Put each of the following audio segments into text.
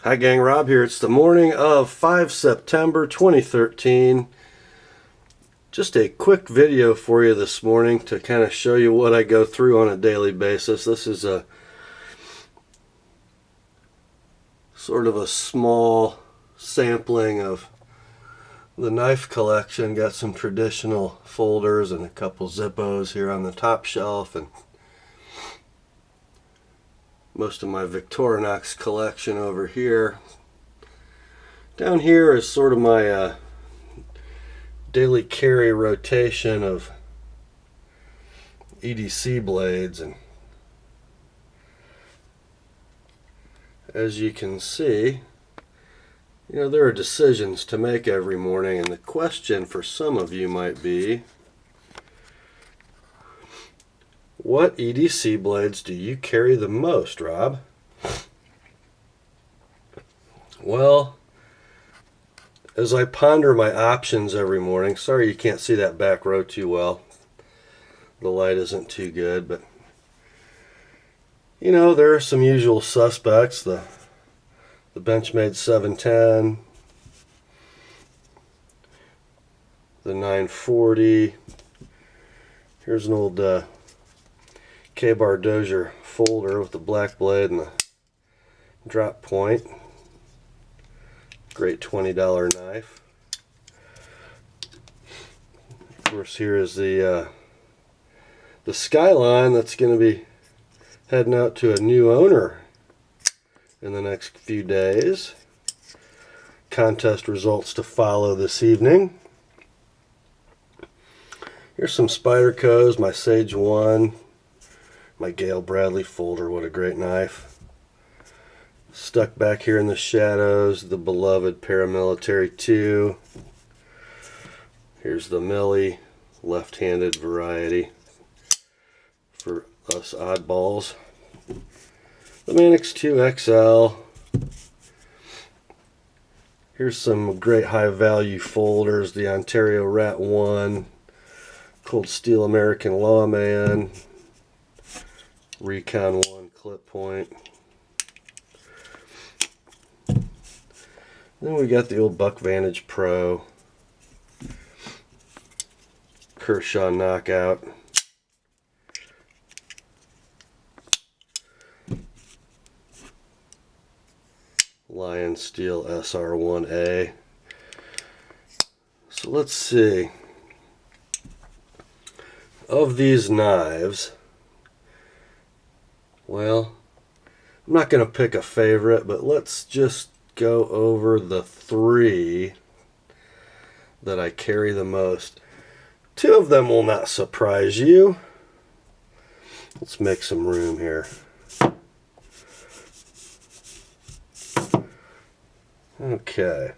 Hi gang, Rob here. It's the morning of 5 September 2013. Just a quick video for you this morning to kind of show you what I go through on a daily basis. This is a sort of a small sampling of the knife collection. Got some traditional folders and a couple Zippos here on the top shelf, and most of my Victorinox collection over here. Down here is sort of my daily carry rotation of EDC blades, and as you can see, there are decisions to make every morning, and the question for some of you might be, what EDC blades do you carry the most, Rob? Well, as I ponder my options every morning, sorry you can't see that back row too well. The light isn't too good, but there are some usual suspects. The Benchmade 710, the 940. Here's an old K-Bar Dozier folder with the black blade and the drop point. Great $20 knife. Of course, here is the Skyline that's going to be heading out to a new owner in the next few days. Contest results to follow this evening. Here's some Spydercos, my Sage 1, my Gale Bradley folder. What a great knife. Stuck back here in the shadows, the beloved Paramilitary 2. Here's the Millie, left-handed variety for us oddballs. The Manix 2 XL. Here's some great high-value folders. The Ontario Rat 1, Cold Steel American Lawman, Recon 1 clip point. Then we got the old Buck Vantage Pro, Kershaw Knockout, Lion Steel SR1A. So let's see. Of these knives, well, I'm not going to pick a favorite, but let's just go over the three that I carry the most. Two of them will not surprise you. Let's make some room here. Okay.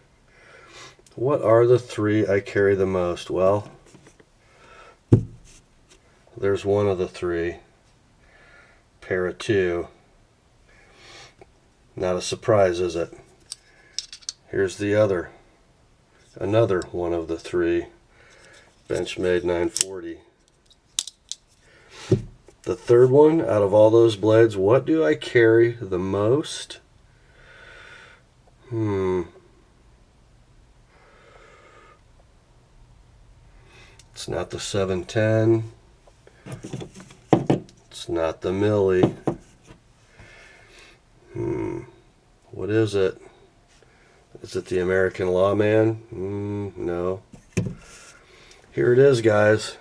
What are the three I carry the most? Well, there's one of the three. Pair of two. Not a surprise, is it? Here's the other. Another one of the three. Benchmade 940. The third one, out of all those blades, what do I carry the most? It's not the 710. It's not the Millie. What is it? Is it the American Lawman? No. Here it is, guys.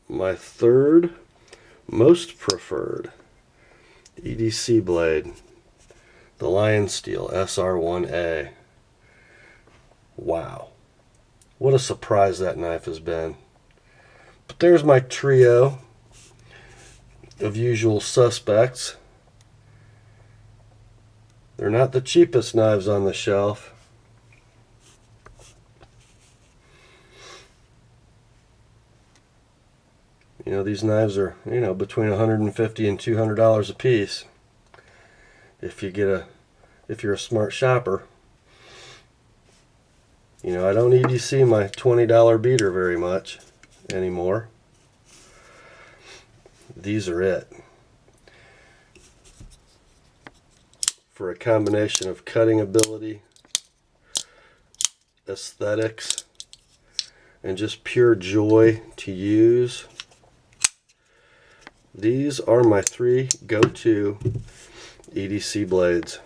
My third most preferred EDC blade, the Lion Steel SR1A. Wow. What a surprise that knife has been. But there's my trio of usual suspects. They're not the cheapest knives on the shelf. These knives are, between $150 and $200 a piece. If you're a smart shopper. I don't EDC my $20 beater very much anymore. These are it. for a combination of cutting ability, aesthetics, and just pure joy to use. These are my 3 go-to EDC blades.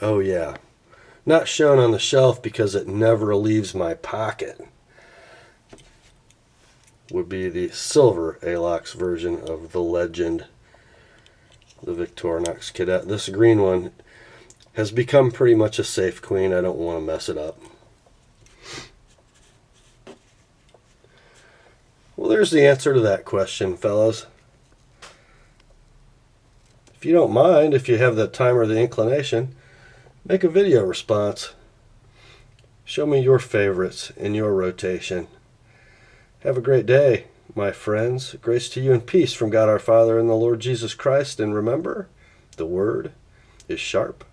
Oh yeah, not shown on the shelf because it never leaves my pocket, would be the silver Alox version of the Legend, the Victorinox Cadet. This green one has become pretty much a safe queen. I don't want to mess it up. Well, there's the answer to that question, fellas. If you don't mind, if you have the time or the inclination, make a video response. Show me your favorites in your rotation. Have a great day, my friends. Grace to you and peace from God our Father and the Lord Jesus Christ. And remember, the word is sharp.